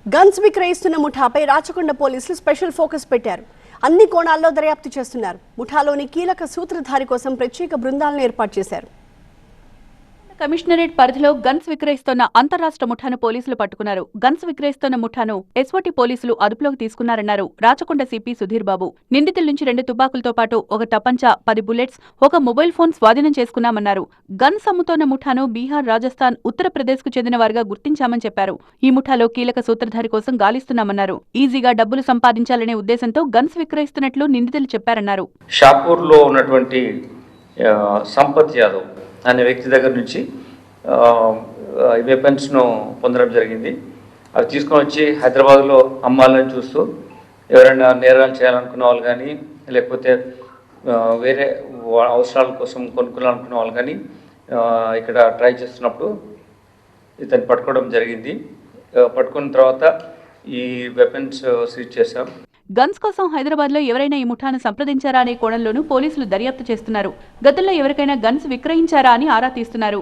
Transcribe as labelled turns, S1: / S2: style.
S1: Guns విక్రయిస్తున్న ముఠాపై Rachakonda పోలీసులు special focus పెట్టారు. అన్ని కోణాల్లో దర్యాప్తు చేస్తున్నారు. ముఠాలోని కీలక సూత్రధారి కోసం ప్రత్యేక బృందాలను ఏర్పాటు చేశారు.
S2: కమిషనరేట్ పరిధిలో గన్స్ విక్రయిస్తున్న అంతరాష్ట్ర ముఠాను పోలీసులు పట్టుకున్నారు. గన్స్ విక్రయిస్తున్న ముఠాను ఎస్ఓటీ పోలీసులు అదుపులోకి తీసుకున్నారన్నారు రాచకొండ సిపి సుధీర్ బాబు. నిందితుల నుంచి 2 తుపాకులతో పాటు ఒక టపంచా, 10 బుల్లెట్స్, ఒక మొబైల్ ఫోన్ స్వాధీనం చేసుకున్నామన్నారు. గన్స్ అమ్ముతోన్న ముఠాను బీహార్, రాజస్థాన్, ఉత్తరప్రదేశ్ కు చెందిన వారిగా గుర్తించామని చెప్పారు. ఈ ముఠాలో కీలక సూత్రధారి కోసం గాలిస్తున్నామన్నారు. ఈజీగా డబ్బులు సంపాదించాలనే ఉద్దేశంతో గన్స్ విక్రయిస్తున్నట్లు నిందితులు చెప్పారన్నారు.
S3: షాపూర్లో ఉన్నటువంటి సంపత్ యాదవ్ అనే వ్యక్తి దగ్గర నుంచి వెపన్స్ను పొందడం జరిగింది. అవి తీసుకొని వచ్చి హైదరాబాద్లో అమ్మాలని చూస్తూ ఎవరైనా నేరాలు చేయాలనుకున్న వాళ్ళు కానీ లేకపోతే వేరే అవసరాల కోసం కొనుక్కోవాలనుకున్న వాళ్ళు కానీ ఇక్కడ ట్రై చేస్తున్నప్పుడు ఇతన్ని పట్టుకోవడం జరిగింది. పట్టుకున్న తర్వాత ఈ వెపన్స్ సీజ్ చేశాం.
S2: గన్స్ కోసం హైదరాబాద్ లో ఎవరైనా ఈ ముఠాను సంప్రదించారా అనే కోణంలోనూ పోలీసులు దర్యాప్తు చేస్తున్నారు. గతంలో ఎవరికైనా గన్స్ విక్రయించారా అని ఆరా తీస్తున్నారు.